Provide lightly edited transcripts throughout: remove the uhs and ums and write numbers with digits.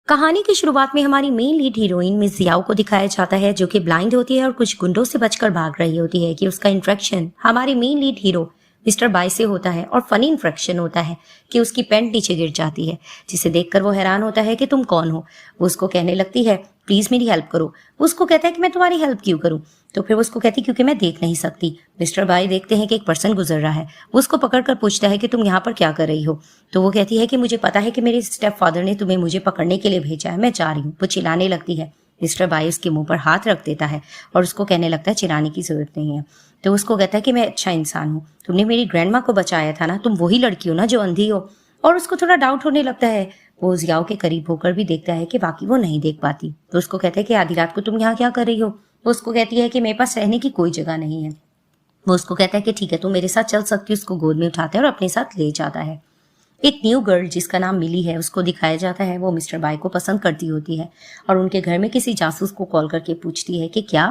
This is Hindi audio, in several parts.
कहानी की शुरुआत में हमारी main lead heroine miss Jiao को दिखाया जाता है, जो कि ब्लाइंड होती है और कुछ गुंडों से बचकर भाग रही होती है कि उसका इंट्रैक्शन हमारे main lead hero mister Bai से होता है। और फनी इंट्रैक्शन होता है कि उसकी पैंट नीचे गिर जाती है, जिसे देखकर वो हैरान होता है कि तुम कौन हो। वो उसको कहने लगती है प्लीज मेरी हेल्प करो। वो उसको कहता है कि मैं तुम्हारी हेल्प क्यों करूं। तो फिर वो उसको कहती क्योंकि मैं देख नहीं सकती। मिस्टर बाय देखते हैं कि एक पर्सन गुजर रहा है। वो उसको पकड़कर पूछता है कि तुम यहाँ पर क्या कर रही हो। तो वो कहती है कि मुझे पता है कि मेरे स्टेप फादर ने तुम्हें मुझे पकड़ने के लिए भेजा है, मैं जा रही हूँ। वो चिल्लाने लगती है। मिस्टर बाय उसके मुंह पर हाथ रख देता है और उसको कहने लगता है चिल्लाने की जरूरत नहीं है। तो उसको कहता है कि मैं अच्छा इंसान हूँ, तुमने मेरी ग्रैंड माँ को बचाया था ना, तुम वही लड़की हो ना जो अंधी हो। और उसको थोड़ा डाउट होने लगता है। वो जियाओ के करीब होकर भी देखता है कि बाकी वो नहीं देख पाती। तो उसको कहता है कि आधी रात को तुम यहाँ क्या कर रही हो। वो उसको कहती है कि मेरे पास रहने की कोई जगह नहीं है। वो उसको कहता है कि ठीक है तुम मेरे साथ चल सकती हो। उसको गोद में उठाता है और अपने साथ ले जाता है। एक न्यू गर्ल जिसका नाम मिली है उसको दिखाया जाता है। वो मिस्टर बाय को पसंद करती होती है और उनके घर में किसी जासूस को कॉल करके पूछती है कि क्या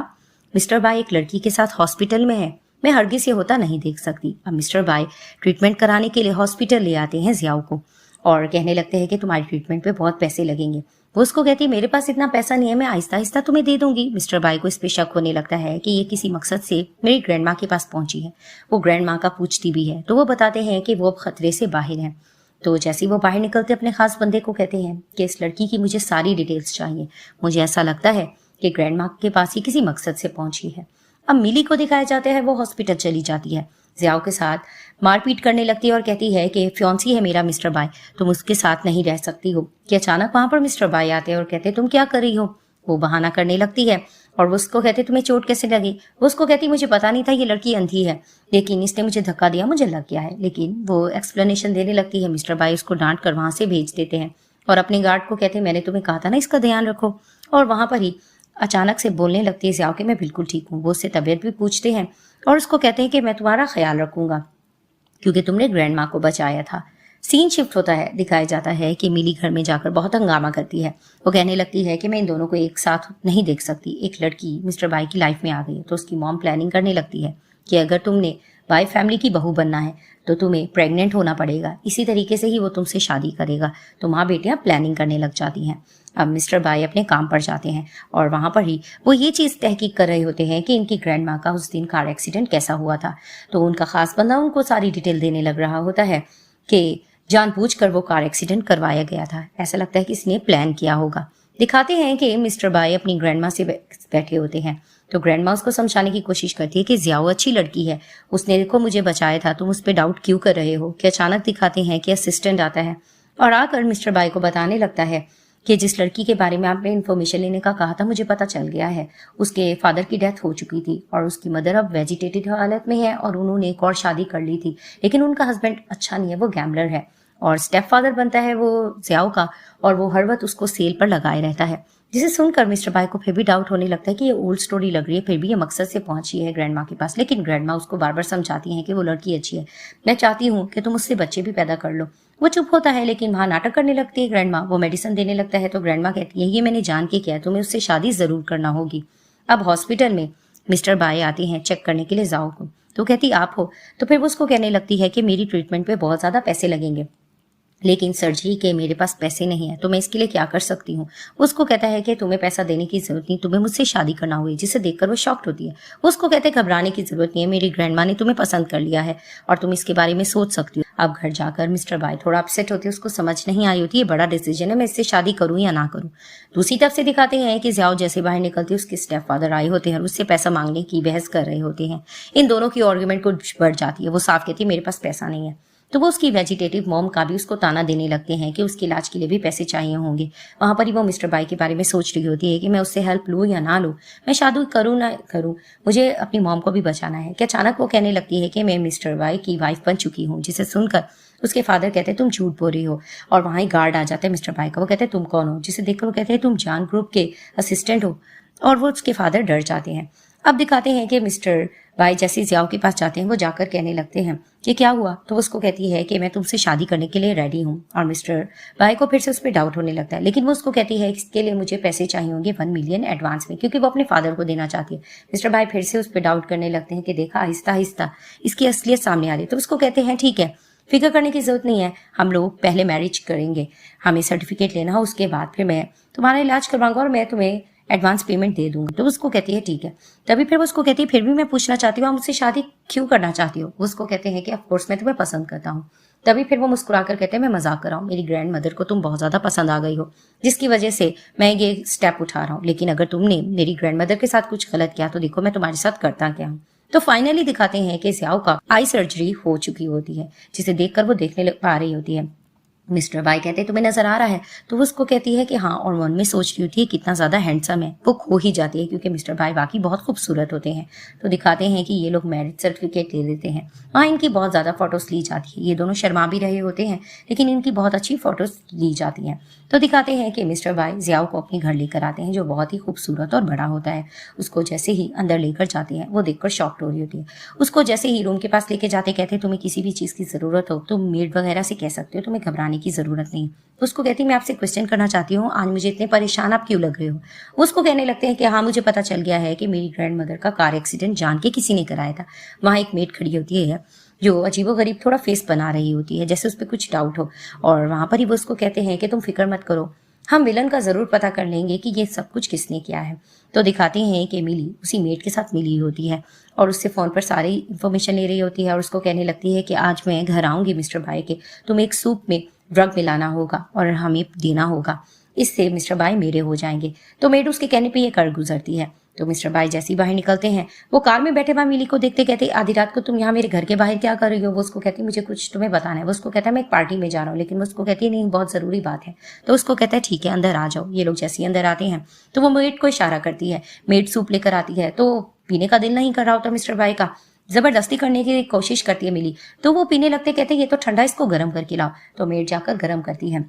मिस्टर बाय एक लड़की के साथ हॉस्पिटल में है। मैं हरगिज ये होता नहीं देख सकती। अब मिस्टर बाय ट्रीटमेंट कराने के लिए हॉस्पिटल ले आते हैं जियाओ को और कहने लगते हैं कि तुम्हारी ट्रीटमेंट पे बहुत पैसे लगेंगे। वो उसको कहती है मेरे पास इतना पैसा नहीं है, मैं आहिस्ता आहिस्ता तुम्हें दे दूंगी। मिस्टर बाय को इस पे शक होने लगता है कि ये किसी मकसद से मेरी ग्रैंड माँ के पास पहुंची है। वो ग्रैंड माँ का पूछती भी है तो वो बताते हैं कि वो अब खतरे से बाहर हैं। तो जैसे ही वो बाहर निकलते अपने खास बंदे को कहते हैं कि इस लड़की की मुझे सारी डिटेल्स चाहिए, मुझे ऐसा लगता है कि ग्रैंड माँ के पास ही किसी मकसद से पहुंची है। अब मिली को दिखाया जाता है। वो हॉस्पिटल चली जाती है, जियाओ के साथ मारपीट करने लगती है और कहती है कि फ्योंसी है मेरा मिस्टर बाय, तुम उसके साथ नहीं रह सकती हो। कि अचानक वहां पर मिस्टर बाय आते हैं और कहते हैं तुम क्या कर रही हो। वो बहाना करने लगती है और वो उसको कहते तुम्हें चोट कैसे लगी। वो उसको कहती मुझे पता नहीं था ये लड़की अंधी है, लेकिन इसने मुझे धक्का दिया, मुझे लग गया है। लेकिन वो एक्सप्लेनेशन देने लगती है। मिस्टर बाय उसको डांट कर वहां से भेज देते हैं और अपने गार्ड को कहते हैं मैंने तुम्हें कहा था ना इसका ध्यान रखो। और वहां पर ही अचानक से बोलने लगती है जियाओ कि मैं बिल्कुल ठीक हूँ। वो उससे तबीयत भी पूछते हैं और उसको कहते हैं कि मैं तुम्हारा ख्याल रखूंगा क्योंकि तुमने ग्रैंड माँ को बचाया था। सीन शिफ्ट होता है, दिखाया जाता है कि मिली घर में जाकर बहुत हंगामा करती है। वो कहने लगती है कि मैं इन दोनों को एक साथ नहीं देख सकती। एक लड़की मिस्टर बाय की लाइफ में आ गई तो उसकी मॉम प्लानिंग करने लगती है कि अगर तुमने बाय फैमिली की बहू बनना है तो तुम्हें प्रेग्नेंट होना पड़ेगा, इसी तरीके से ही वो तुमसे शादी करेगा। तो माँ बेटियां प्लानिंग करने लग जाती हैं। अब मिस्टर बाय अपने काम पर जाते हैं और वहां पर ही वो ये चीज तहकीक कर रहे होते हैं कि इनकी ग्रैंड माँ का उस दिन कार एक्सीडेंट कैसा हुआ था। तो उनका खास बंदा उनको सारी डिटेल देने लग रहा होता है कि जानबूझकर वो कार एक्सीडेंट करवाया गया था, ऐसा लगता है कि इसने प्लान किया होगा। दिखाते हैं कि मिस्टर बाय अपनी ग्रैंड माँ से बैठे होते हैं तो ग्रैंड माँ उसको समझाने की कोशिश करती है कि जियाओ अच्छी लड़की है, उसने देखो मुझे बचाया था, तुम उस पर डाउट क्यों कर रहे हो। कि अचानक दिखाते हैं कि असिस्टेंट आता है और आकर मिस्टर बाय को बताने लगता है कि जिस लड़की के बारे में आपने इन्फॉर्मेशन लेने का कहा था मुझे पता चल गया है, उसके फादर की डेथ हो चुकी थी और उसकी मदर अब वेजिटेटेड हालत में है और उन्होंने एक और शादी कर ली थी, लेकिन उनका हस्बैंड अच्छा नहीं है, वो गैम्बलर है और स्टेप फादर बनता है वो जियाओ का और वो हर वक्त उसको सेल पर लगाए रहता है। जिसे सुनकर मिस्टर बाय को फिर भी डाउट होने लगता है कि ये ओल्ड स्टोरी लग रही है, फिर भी ये मकसद से पहुंची है ग्रैंड माँ के पास। लेकिन ग्रैंड माँ उसको बार बार समझाती हैं कि वो लड़की अच्छी है, मैं चाहती हूँ कि तुम उससे बच्चे भी पैदा कर लो। वो चुप होता है लेकिन वहां नाटक करने लगती है ग्रैंड माँ। वो मेडिसिन देने लगता है तो ग्रैंड माँ कहती है ये मैंने जान के किया, तुम्हें उससे शादी जरूर करना होगी। अब हॉस्पिटल में मिस्टर बाय आते हैं चेक करने के लिए जाओ को। तो कहती आप हो। तो फिर वो उसको कहने लगती है कि मेरी ट्रीटमेंट पे बहुत ज्यादा पैसे लगेंगे, लेकिन सर्जरी के मेरे पास पैसे नहीं है, तो मैं इसके लिए क्या कर सकती हूँ। उसको कहता है कि तुम्हें पैसा देने की जरूरत नहीं, तुम्हें मुझसे शादी करना होगी। जिसे देखकर वो शॉक्ड होती है। उसको कहते हैं घबराने की जरूरत नहीं है, मेरी ग्रैंड माँ ने तुम्हें पसंद कर लिया है और तुम इसके बारे में सोच सकती हो। अब घर जाकर मिस्टर बाय थोड़ा अपसेट होती है, उसको समझ नहीं आई होती ये बड़ा डिसीजन है, मैं इससे शादी करूँ या ना करूँ। दूसरी तरफ से दिखाते हैं कि जियाओ जैसे बाहर निकलती है उसके स्टेप फादर आए होते हैं और उससे पैसा मांगने की बहस कर रहे होते हैं। इन दोनों की आर्ग्यूमेंट कुछ बढ़ जाती है। वो साफ कहती है मेरे पास पैसा नहीं है। तो वो उसकी वेजिटेटिव मॉम का भी उसको ताना देने लगते हैं कि उसके इलाज के लिए भी पैसे चाहिए होंगे। वहां पर ही वो मिस्टर बाय के बारे में सोच रही होती है कि मैं उससे हेल्प लूँ या ना लूँ, मैं शादी करूँ ना करूँ, मुझे अपनी मॉम को भी बचाना है। कि अचानक वो कहने लगती है कि मैं मिस्टर बाय की वाइफ बन चुकी हूँ। जिसे सुनकर उसके फादर कहते हैं तुम झूठ बोल रही हो और वहां ही गार्ड आ जाता है मिस्टर बाय का। वो कहते हैं तुम कौन हो। जिसे देखकर वो कहते हैं तुम जान ग्रुप के असिस्टेंट हो और वो उसके फादर डर जाते हैं। अब दिखाते हैं कि मिस्टर बाय जैसे जियाओ के पास जाते हैं वो जाकर कहने लगते हैं कि क्या हुआ। तो उसको कहती है कि मैं तुमसे शादी करने के लिए रेडी हूँ और मिस्टर बाय को फिर से उस पर डाउट होने लगता है। लेकिन वो उसको कहती है इसके लिए मुझे पैसे चाहिए होंगे 1 मिलियन एडवांस में, क्योंकि वो अपने फादर को देना चाहती है। मिस्टर बाय फिर से उस पर डाउट करने लगते हैं कि देखा आहिस्ता आहिस्ता इसकी असलियत सामने आ रही है। तो उसको कहते हैं ठीक है फिक्र करने की जरूरत नहीं है, हम लोग पहले मैरिज करेंगे, हमें सर्टिफिकेट लेना हो, उसके बाद फिर मैं तुम्हारा इलाज करवाऊंगा और मैं तुम्हें एडवांस पेमेंट दे दूंगी। तो उसको कहती है ठीक है। तभी फिर वो उसको कहती है फिर भी मैं पूछना चाहती हूँ, आप मुझसे शादी क्यों करना चाहती हो? उसको कहते हैं कि ऑफ कोर्स मैं तुम्हें पसंद करता हूँ। तभी फिर वो मुस्कुराकर कहते हैं मैं मजाक कर रहा हूँ, मेरी ग्रैंड मदर को तुम बहुत ज्यादा पसंद आ गई हो, जिसकी वजह से मैं ये स्टेप उठा रहा हूँ, लेकिन अगर तुमने मेरी ग्रैंड मदर के साथ कुछ गलत किया तो देखो मैं तुम्हारे साथ करता क्या हूँ। तो फाइनली दिखाते हैं कि ज़ियाओ का आई सर्जरी हो चुकी होती है, जिसे देखकर वो देखने पा रही होती है। मिस्टर बाई कहते हैं तुम्हें नजर आ रहा है? तो वो उसको कहती है कि हाँ, और मन में सोच रही होती है कितना ज्यादा हैंडसम है। वो खो ही जाती है क्योंकि मिस्टर बाई वाकई बहुत खूबसूरत होते हैं। तो दिखाते हैं कि ये लोग मैरिज सर्टिफिकेट ले लेते हैं। वहाँ इनकी बहुत ज्यादा फोटोज ली जाती है, ये दोनों शर्मा भी रहे होते हैं लेकिन इनकी बहुत अच्छी फोटोज ली जाती हैं। तो दिखाते हैं कि मिस्टर बाई ज़ियाओ को अपने घर लेकर आते हैं, जो बहुत ही खूबसूरत और बड़ा होता है। उसको जैसे ही अंदर लेकर जाते हैं वो देखकर शॉक्ड हो रही होती है। उसको जैसे ही रूम के पास लेके जाते कहते हैं तुम्हें किसी भी चीज़ की ज़रूरत हो तुम मेड वगैरह से कह सकते हो, तुम्हें घबराने की ज़रूरत नहीं। उसको कहती मैं आपसे क्वेश्चन करना चाहती हूँ, आज मुझे इतने परेशान आप क्यों लग रहे हो? उसको कहने लगते हैं कि हाँ, मुझे पता चल गया है कि मेरी ग्रैंड मदर का कार एक्सीडेंट जान के किसी ने कराया था। वहाँ एक मेड खड़ी होती है जो अजीबोगरीब थोड़ा फेस बना रही होती है, जैसे उस पर कुछ डाउट हो, और वहां पर ही वो उसको कहते हैं कि तुम फिक्र मत करो, हम विलन का जरूर पता कर लेंगे कि ये सब कुछ किसने किया है। तो दिखाते हैं कि मिली उसी मेड के साथ मिली होती है और उससे फोन पर सारी इन्फॉर्मेशन ले रही होती है और उसको कहने लगती है कि आज मैं घर आऊंगी मिस्टर भाई के, तुम्हें एक सूप में ड्रग मिलाना होगा और हमें देना होगा, इससे मिस्टर बाई मेरे हो जाएंगे। तो मेड उसके कहने पे ये कर गुजरती है। तो मिस्टर बाई जैसे ही बाहर निकलते हैं वो कार में बैठे हुए मिली को देखते कहते आधी रात को तुम यहाँ मेरे घर के बाहर क्या कर रही हो? वो उसको कहती मुझे कुछ तुम्हें बताना है। वो उसको कहता है मैं एक पार्टी में जा रहा हूँ, लेकिन वो उसको कहती है नहीं बहुत जरूरी बात है। तो उसको कहता है ठीक है अंदर आ जाओ। ये लोग जैसे ही अंदर आते हैं तो वो मेड को इशारा करती है, मेड सूप लेकर आती है। तो पीने का दिल नहीं कर रहा होता मिस्टर बाई का, जबरदस्ती करने की कोशिश करती है मिली, तो वो पीने लगते कहते ये तो ठंडा, इसको गर्म करके लाओ। तो मेड जाकर गर्म करती है,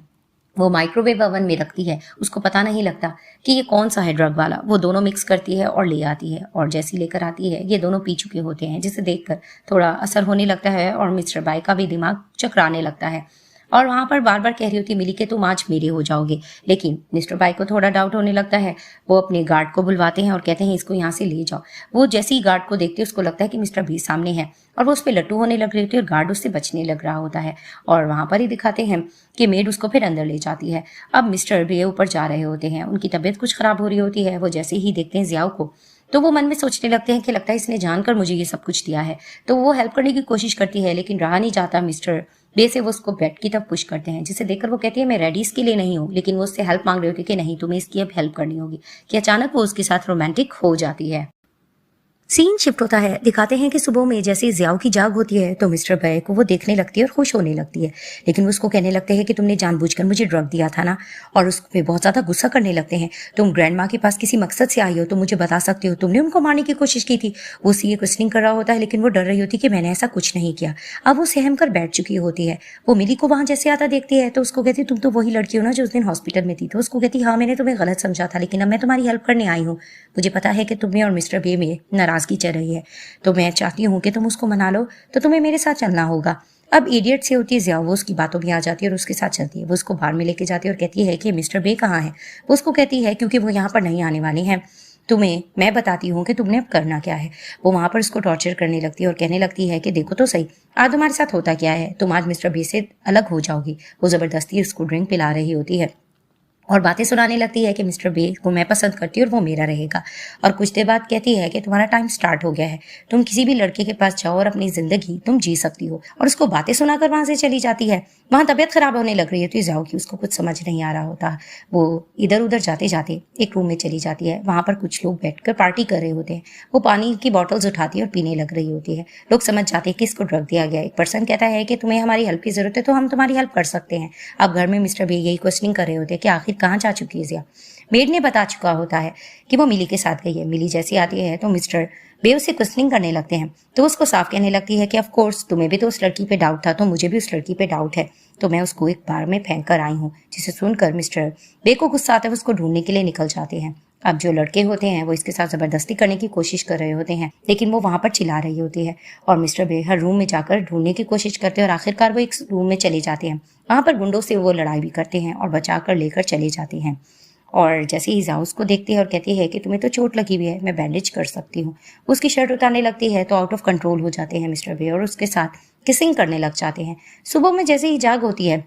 वो माइक्रोवेव ओवन में रखती है, उसको पता नहीं लगता कि ये कौन सा है ड्रग वाला। वो दोनों मिक्स करती है और ले आती है, और जैसी लेकर आती है ये दोनों पी चुके होते हैं, जिसे देखकर थोड़ा असर होने लगता है और मिस्टर बाई का भी दिमाग चकराने लगता है। और वहां पर बार बार कह रही होती मिली के तुम आज मेरे हो जाओगे, लेकिन मिस्टर बाई को थोड़ा डाउट होने लगता है। वो अपने गार्ड को बुलवाते हैं और कहते हैं इसको यहाँ से ले जाओ। वो जैसे ही गार्ड को देखते उसको लगता है कि मिस्टर बी सामने है और वो उस पर लट्टू होने लग रही होती है और गार्ड उससे बचने लग रहा होता है। और वहां पर ही दिखाते हैं कि मेड उसको फिर अंदर ले जाती है। अब मिस्टर बी ऊपर जा रहे होते हैं, उनकी तबीयत कुछ खराब हो रही होती है। वो जैसे ही देखते हैं ज़ियाओ को तो वो मन में सोचने लगते हैं कि लगता है इसने जानकर मुझे ये सब कुछ दिया है। तो वो हेल्प करने की कोशिश करती है लेकिन रहा नहीं जाता। मिस्टर बे से वो उसको बेड की तरफ पुश करते हैं, जिसे देखकर वो कहती है मैं रेडी इसके लिए नहीं हूँ, लेकिन वो उससे हेल्प मांग रही होती है कि नहीं तुम्हें इसकी अब हेल्प करनी होगी। कि अचानक वो उसके साथ रोमांटिक हो जाती है। सीन शिफ्ट होता है, दिखाते हैं कि सुबह में जैसे ज़ियाओ की जाग होती है तो मिस्टर बे को वो देखने लगती है और खुश होने लगती है, लेकिन वो उसको कहने लगते हैं कि तुमने जानबूझकर मुझे ड्रग दिया था ना, और उस पे बहुत ज़्यादा गुस्सा करने लगते हैं। तुम ग्रैंड माँ के पास किसी मकसद से आई हो तो मुझे बता सकते हो, तुमने उनको मारने की कोशिश की थी। वो उसी ये क्वेश्चनिंग कर रहा होता है लेकिन वो डर रही होती है कि मैंने ऐसा कुछ नहीं किया। अब वो सहम कर बैठ चुकी होती है। वो मिली को वहाँ जैसे आता देखती है तो उसको कहती तुम तो वही लड़की हो ना जो उस दिन हॉस्पिटल में थी। तो उसको कहती हाँ मैंने तुम्हें गलत समझा था, लेकिन अब मैं तुम्हारी हेल्प करने आई हूँ। मुझे पता है कि तुम्हें और मिस्टर बे में नाराजगी चल रही है, तो मैं चाहती हूँ कि तुम उसको मना लो, तो तुम्हें मेरे साथ चलना होगा। अब इडियट से होती है ज़ियाओ, वो उसकी बातों में आ जाती है और उसके साथ चलती है। वो उसको बाहर में लेके जाती है और कहती है कि मिस्टर बे कहाँ है? वो उसको कहती है क्योंकि वो यहाँ पर नहीं आने वाले हैं, तुम्हें मैं बताती हूँ कि तुमने अब करना क्या है। वो वहां पर उसको टॉर्चर करने लगती है और कहने लगती है कि देखो तो सही आज तुम्हारे साथ होता क्या है, तुम आज मिस्टर बे से अलग हो जाओगी। वो जबरदस्ती उसको ड्रिंक पिला रही होती है और बातें सुनाने लगती है कि मिस्टर बे को मैं पसंद करती हूँ और वो मेरा रहेगा। और कुछ देर बाद कहती है कि तुम्हारा टाइम स्टार्ट हो गया है, तुम किसी भी लड़के के पास जाओ और अपनी जिंदगी तुम जी सकती हो। और उसको बातें सुनाकर वहां से चली जाती है। वहां तबीयत खराब होने लग रही होती है ज़ियाओ की, उसको कुछ समझ नहीं आ रहा होता। वो इधर उधर जाते जाते एक रूम में चली जाती है। वहां पर कुछ लोग बैठकर पार्टी कर रहे होते हैं। वो पानी की बॉटल्स उठाती है और पीने लग रही होती है। लोग समझ जाते हैं कि इसको ड्रग दिया गया। एक पर्सन कहता है कि तुम्हें हमारी हेल्प की जरूरत है तो हम तुम्हारी हेल्प कर सकते हैं। अब घर में मिस्टर बे यही क्वेश्चनिंग कर रहे होते हैं कि आखिर कहाँ जा चुकी है। मेड ने बता चुका होता है कि वो मिली के साथ गई है। मिली जैसी आती है तो मिस्टर बे उसे क्वेश्चनिंग करने लगते हैं, तो उसको साफ कहने लगती है कि ऑफ कोर्स तुम्हें भी तो उस लड़की पे डाउट था, तो मुझे भी उस लड़की पे डाउट है, तो मैं उसको एक बार में फेंक कर आई हूँ। जिसे सुनकर मिस्टर बे को गुस्सा आता है, उसको ढूंढने के लिए निकल जाते हैं। अब जो लड़के होते हैं वो इसके साथ जबरदस्ती करने की कोशिश कर रहे होते हैं, लेकिन वो वहां पर चिल्ला रही होती है और मिस्टर बे हर रूम में जाकर ढूंढने की कोशिश करते हैं और आखिरकार वो एक रूम में चले जाते हैं। वहां पर गुंडों से वो लड़ाई भी करते हैं और बचा कर लेकर चले जाते हैं। और जैसे ही जियाओ उसको देखती है और कहती है कि तुम्हें तो चोट लगी हुई है, मैं बैंडेज कर सकती हूँ। उसकी शर्ट उतारने लगती है तो आउट ऑफ कंट्रोल हो जाते हैं मिस्टर बे और उसके साथ किसिंग करने लग जाते हैं। सुबह में जैसे ही जाग होती है,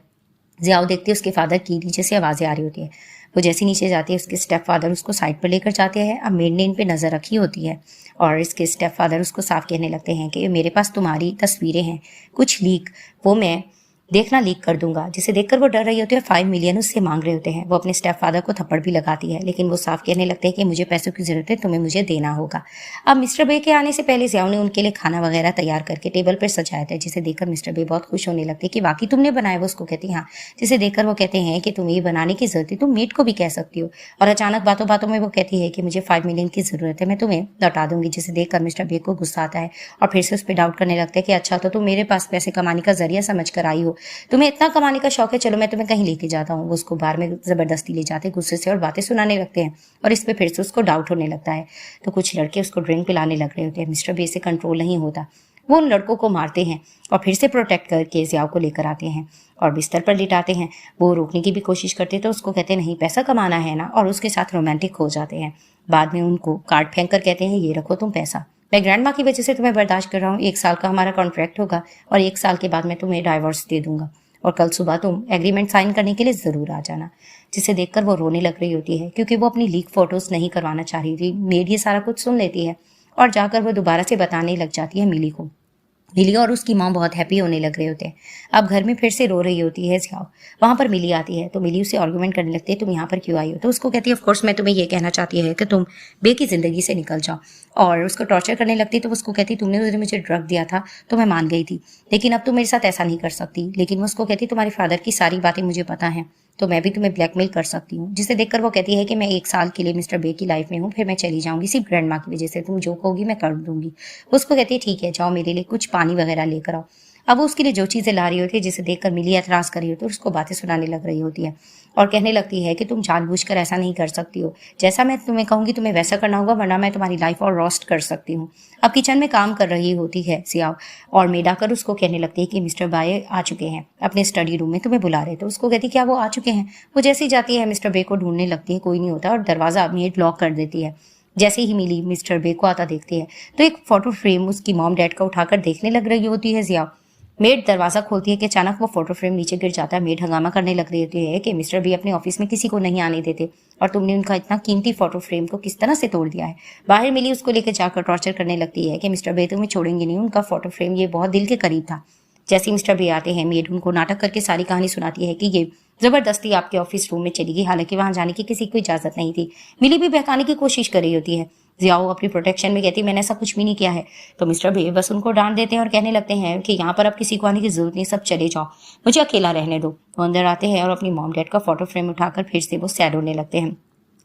जियाओ देखती है उसके फादर की नीचे से आवाज़ें आ रही होती है। वो जैसे नीचे जाती है उसके स्टेप फादर उसको साइड पर लेकर जाते हैं। अब मेड ने इन पे नज़र रखी होती है और इसके स्टेप फादर उसको साफ कहने लगते हैं कि मेरे पास तुम्हारी तस्वीरें हैं, कुछ लीक, वो मैं देखना लीक कर दूंगा। जिसे देखकर वो डर रही होती है और 5 मिलियन उससे मांग रहे होते हैं। वो अपने स्टेप फादर को थप्पड़ भी लगाती है, लेकिन वो साफ कहने लगते हैं कि मुझे पैसों की जरूरत है, तुम्हें मुझे देना होगा। अब मिस्टर बे के आने से पहले जियाओ ने उनके लिए खाना वगैरह तैयार करके टेबल पर सजाया था, जिसे देखकर मिस्टर बे बहुत खुश होने लगते हैं कि वाकई तुमने बनाया। वो उसको कहती हाँ। जिसे देखकर वो कहते हैं कि तुम्हें ये बनाने की जरूरत है, तुम मेड को भी कह सकती हो। और अचानक बातों बातों में वो कहती है कि मुझे 5 मिलियन की जरूरत है, मैं तुम्हें लौटा दूंगी। जिसे देखकर मिस्टर बे को गुस्सा आता है और फिर से उस पर डाउट करने लगता है कि अच्छा तो तुम मेरे पास पैसे कमाने का जरिया समझ कर आई हो, तुम्हें इतना कमाने का शौक है, चलो मैं तुम्हें कहीं लेके जाता हूँ। वो उसको बार में जबरदस्ती ले जाते गुस्से से और बातें सुनाने लगते हैं और इस पे फिर से उसको डाउट होने लगता है। तो कुछ लड़के उसको ड्रिंक पिलाने लग रहे होते हैं। मिस्टर बे से कंट्रोल नहीं होता, वो उन लड़कों को मारते हैं और फिर से प्रोटेक्ट करके जियाओ को लेकर आते हैं और बिस्तर पर लिटाते हैं। वो रोकने की भी कोशिश करते तो उसको कहते नहीं पैसा कमाना है ना, और उसके साथ रोमांटिक हो जाते हैं। बाद में उनको कार्ड फेंक कर कहते हैं ये रखो तुम पैसा, मैं ग्रैंड माँ की वजह से तुम्हें बर्दाश्त कर रहा हूँ, 1 साल का हमारा कॉन्ट्रैक्ट होगा और 1 साल के बाद मैं तुम्हें डाइवोर्स दे दूंगा और कल सुबह तुम एग्रीमेंट साइन करने के लिए ज़रूर आ जाना। जिसे देखकर वो रोने लग रही होती है क्योंकि वो अपनी लीक फोटोज़ नहीं करवाना चाह रही थी। मेड ये सारा कुछ सुन लेती है और जाकर वो दोबारा से बताने लग जाती है मिली को। मिली और उसकी माँ बहुत हैप्पी होने लग रहे होते हैं। अब घर में फिर से रो रही होती है जियाओ। वहाँ पर मिली आती है तो मिली उससे आर्गुमेंट करने लगती है तुम यहाँ पर क्यों आई हो। तो उसको कहती है ऑफ कोर्स मैं तुम्हें ये कहना चाहती है कि तुम बे की ज़िंदगी से निकल जाओ, और उसको टॉर्चर करने लगती तो उसको कहती तुमने उस दिन मुझे ड्रग दिया था तो मैं मान गई थी, लेकिन अब तुम मेरे साथ ऐसा नहीं कर सकती। लेकिन वो उसको कहती तुम्हारे फादर की सारी बातें मुझे पता हैं तो मैं भी तुम्हें ब्लैकमेल कर सकती हूँ। जिसे देखकर वो कहती है कि मैं 1 साल के लिए मिस्टर बे की लाइफ में हूँ, फिर मैं चली जाऊंगी सिर्फ ग्रैंड माँ की वजह से, तुम जो कहोगी मैं कर दूंगी। उसको कहती है ठीक है जाओ मेरे लिए कुछ पानी वगैरह लेकर आओ। अब वो उसके लिए जो चीज़ें ला रही होती है जिसे देखकर मिली एतराज़ कर रही होती है और उसको बातें सुनाने लग रही होती है और कहने लगती है कि तुम जानबूझकर ऐसा नहीं कर सकती हो, जैसा मैं तुम्हें कहूँगी तुम्हें वैसा करना होगा वरना मैं तुम्हारी लाइफ और रोस्ट कर सकती हूँ। अब किचन में काम कर रही होती है जियाओ और मेड आकर उसको कहने लगती है कि मिस्टर बाय आ चुके हैं अपने स्टडी रूम में, तुम्हें बुला रहे। तो उसको कहती क्या वो आ चुके हैं। वो जैसे ही जाती है मिस्टर बे को ढूंढने लगती है, कोई नहीं होता और दरवाज़ा मेड लॉक कर देती है। जैसे ही मिली मिस्टर बे को आता देखती है तो एक फोटो फ्रेम उसकी मॉम डैड का उठाकर देखने लग रही होती है जियाओ। मेड दरवाजा खोलती है कि अचानक वो फोटो फ्रेम नीचे गिर जाता है। मेड हंगामा करने लग रही होती है कि मिस्टर बी अपने ऑफिस में किसी को नहीं आने देते और तुमने उनका इतना कीमती फोटो फ्रेम को किस तरह से तोड़ दिया है। बाहर मिली उसको लेकर जाकर टॉर्चर करने लगती है कि मिस्टर बे तुम्हें छोड़ेंगे नहीं, उनका फोटो फ्रेम ये बहुत दिल के करीब था। जैसे ही मिस्टर बे आते हैं मेड उनको नाटक करके सारी कहानी सुनाती है कि ये जबरदस्ती आपके ऑफिस रूम में चली गई, हालांकि वहां जाने की किसी को इजाजत नहीं थी। मिली भी बहकाने की कोशिश कर रही होती है। जियाओ अपनी प्रोटेक्शन में कहती है मैंने ऐसा कुछ भी नहीं किया है। तो मिस्टर बे बस उनको डांट देते हैं और कहने लगते हैं कि यहाँ पर अब किसी को आने की जरूरत नहीं, सब चले जाओ, मुझे अकेला रहने दो। वो अंदर आते हैं और अपनी मॉम डैड का फोटो फ्रेम उठाकर फिर से वो सैड होने लगते हैं।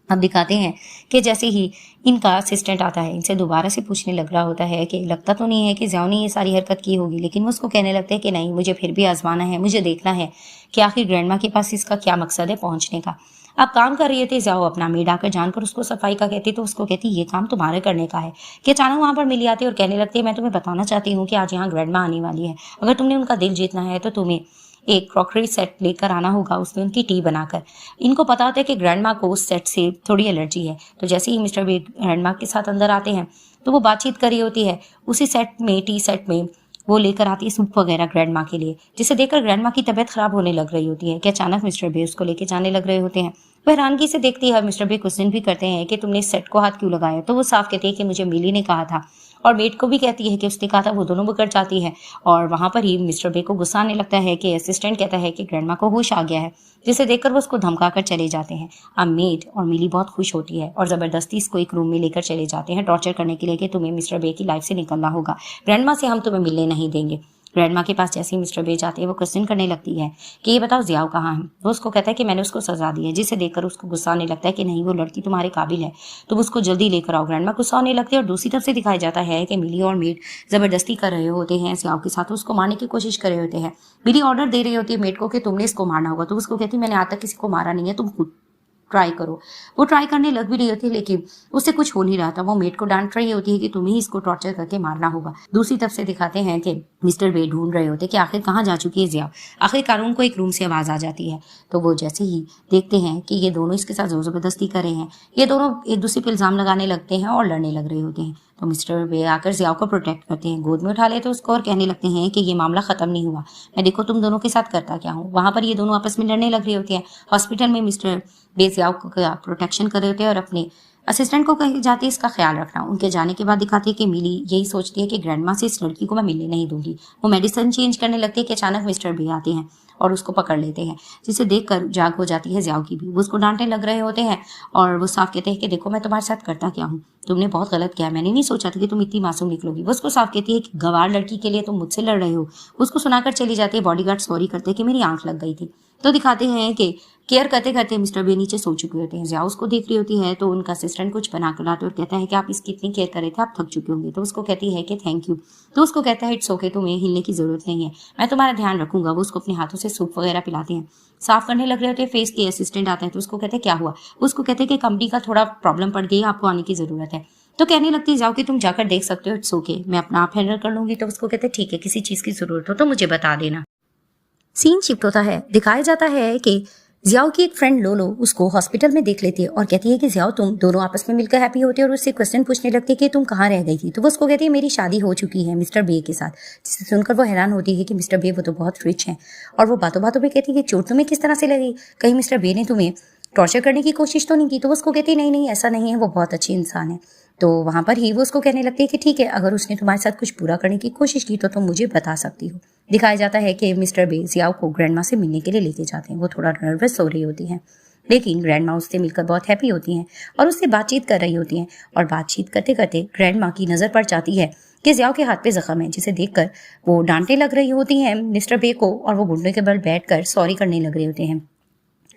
अब दिखाते हैं कि जैसे ही इनका असिस्टेंट आता है इनसे दोबारा से पूछने लग रहा होता है कि लगता तो नहीं है कि जियाओ ने ये सारी हरकत की होगी, लेकिन वो उसको कहने लगते हैं कि नहीं मुझे फिर भी आजमाना है, मुझे देखना है कि आखिर ग्रैंडमा के पास इसका क्या मकसद है पहुंचने का। अब काम कर रही थी जियाओ अपना, मेड आकर जानकर उसको सफाई का कहती तो उसको कहती ये काम तुम्हारे करने का है। कि अचानक वहां पर मिली आती और कहने लगती है मैं तुम्हें बताना चाहती हूँ कि आज यहाँ ग्रैंडमा आने वाली है, अगर तुमने उनका दिल जीतना है तो तुम्हें एक क्रॉकरी सेट लेकर आना होगा, उसमें उनकी टी बनाकर। इनको पता होता है कि ग्रैंडमा को उस सेट से थोड़ी एलर्जी है। तो जैसे ही मिस्टर बे ग्रैंडमा के साथ अंदर आते हैं तो वो बातचीत कर रही होती है। उसी सेट में टी सेट में वो लेकर आती है सूप वगैरह ग्रैंडमा के लिए, जिसे देखकर ग्रैंडमा की तबीयत खराब होने लग रही होती है कि अचानक मिस्टर बे उसको लेके जाने लग रहे होते हैं। वह हैरानगी से देखती है। मिस्टर बे क्वेश्चन भी करते हैं कि तुमने इस सेट को हाथ क्यों लगाया। तो वो साफ कहती है कि मुझे मिली ने कहा था, और मेड को भी कहती है कि उसने कहा था। वो दोनों मुकर जाती है और वहां पर ही मिस्टर बे को गुस्सा आने लगता है कि असिस्टेंट कहता है कि ग्रैंडमा को होश आ गया है, जिसे देखकर वो उसको धमकाकर चले जाते हैं। अब मेड और मिली बहुत खुश होती है और जबरदस्ती इसको एक रूम में लेकर चले जाते हैं टॉर्चर करने के लिए कि तुम्हें मिस्टर बे की लाइफ से निकलना होगा, ग्रैंडमा से हम तुम्हें मिलने नहीं देंगे। ग्रैंडमा के पास जैसे ही मिस्टर बे जाते हैं वो क्वेश्चन करने लगती है कि ये बताओ जियाओ कहाँ है। वो उसको कहता है कि मैंने उसको सजा दी है, जिसे देखकर उसको गुस्सा आने लगता है कि नहीं वो लड़की तुम्हारे काबिल है, तुम उसको जल्दी लेकर आओ। ग्रैंडमा गुस्सा होने लगती है और दूसरी तरफ से दिखाया जाता है कि मिली और मेड जबरदस्ती कर रहे होते हैं जियाओ के साथ, उसको मारने की कोशिश कर रहे होते हैं। मिली ऑर्डर दे रही होती है मेड को कि तुमने इसको मारना होगा, तो उसको कहती है मैंने आज तक किसी को मारा नहीं है, तुम खुद ट्राई करो। वो ट्राई करने लग भी रही होती है लेकिन उससे कुछ हो नहीं रहा था। वो मेड को डांट रही होती है कि तुम्हें इसको टॉर्चर करके मारना होगा। दूसरी तरफ से दिखाते हैं कि मिस्टर बे ढूंढ रहे होते कि आखिर कहाँ जा चुकी है जिया। आखिरकार उनको एक रूम से आवाज आ जाती है, तो वो जैसे ही देखते हैं कि ये दोनों इसके साथ जोर जबरदस्ती कर रहे हैं, ये दोनों एक दूसरे पे इल्जाम लगाने लगते हैं और लड़ने लग रहे होते हैं। तो मिस्टर बे आकर जियाओ को प्रोटेक्ट करते हैं, गोद में उठा लेते हैं उसको और कहने लगते हैं कि ये मामला खत्म नहीं हुआ, मैं देखो तुम दोनों के साथ करता क्या हूँ। वहां पर ये दोनों आपस में लड़ने लग रहे होते हैं। हॉस्पिटल में मिस्टर बे जियाओ को प्रोटेक्शन कर रहे होते हैं और अपने असिस्टेंट को कही जाती है इसका ख्याल रखना। उनके जाने के बाद दिखाती है कि मिली यही सोचती है कि ग्रैंडमा से इस लड़की को मैं मिलने नहीं दूंगी। वो मेडिसिन चेंज करने लगती है कि अचानक मिस्टर बे आते हैं और उसको पकड़ लेते हैं, जिसे देखकर जाग हो जाती है जियाओ की भी। वो उसको डांटने लग रहे होते हैं और वो साफ कहते हैं कि देखो मैं तुम्हारे साथ करता क्या हूँ, तुमने बहुत गलत किया, मैंने नहीं सोचा था कि तुम इतनी मासूम निकलोगी। वो उसको साफ कहती है कि गवार लड़की के लिए तुम मुझसे लड़ रहे हो। उसको सुनाकर चली जाती है। बॉडीगार्ड सॉरी करते हैं कि मेरी आंख लग गई थी। तो दिखाते हैं कि केयर करते करते मिस्टर बे नीचे सो चुके होते हैं। जिया उसको देख रही होती है तो उनका असिस्टेंट कुछ बना कर लाते और कहता है कि आप इसकी इतनी केयर कर रहे थे, आप थक चुके होंगे। तो उसको कहती है कि थैंक यू। तो उसको कहता है इट्स ओके, तुम्हें हिलने की जरूरत नहीं है, मैं तुम्हारा ध्यान रखूंगा। वो उसको अपने हाथों से सूप वगैरह पिलाते हैं। साफ करने लग रहे होते हैं। फेस के असिस्टेंट आते हैं तो उसको कहते हैं क्या हुआ। उसको कहते हैं कि कंपनी का थोड़ा प्रॉब्लम पड़ गई, आपको आने की जरूरत है। तो कहने लगती है जाओ कि तुम जाकर देख सकते हो, इट्स ओके, मैं अपना आप हैंडल कर लूंगी। तो उसको कहते हैं ठीक है, किसी चीज की जरूरत हो तो मुझे बता देना। सीन शिफ्ट होता है। दिखाया जाता है कि जियाओ की एक फ्रेंड लोलो उसको हॉस्पिटल में देख लेती है और कहती है कि जियाओ तुम दोनों आपस में मिलकर हैप्पी होते हो और उससे क्वेश्चन पूछने लगती है कि तुम कहाँ रह गई थी। तो वो उसको कहती है मेरी शादी हो चुकी है मिस्टर बे के साथ। जिसे सुनकर वो हैरान होती है कि मिस्टर बे वो तो बहुत रिच हैं। और वो बातों बातों में कहती है कि चोट तुम्हें किस तरह से लगी, कहीं मिस्टर बे ने तुम्हें टॉर्चर करने की कोशिश तो नहीं की। तो वो उसको कहती है नहीं नहीं ऐसा नहीं है, वो बहुत अच्छी इंसान है। तो वहां पर ही वो उसको कहने लगती है कि ठीक है, अगर उसने तुम्हारे साथ कुछ बुरा करने की कोशिश की तो तुम मुझे बता सकती हो। दिखाया जाता है कि मिस्टर बे जियाओ को ग्रैंडमा से मिलने के लिए लेके जाते हैं। वो थोड़ा नर्वस हो रही होती हैं लेकिन ग्रैंडमा उससे मिलकर बहुत हैप्पी होती हैं और उससे बातचीत कर रही होती हैं। और बातचीत करते करते ग्रैंडमा की नजर पड़ जाती है कि जियाओ के हाथ पे जख्म है, जिसे देखकर वो डांटने लग रही होती हैं मिस्टर बे को और वो घुटने के बल बैठकर सॉरी करने लग रहे होते हैं।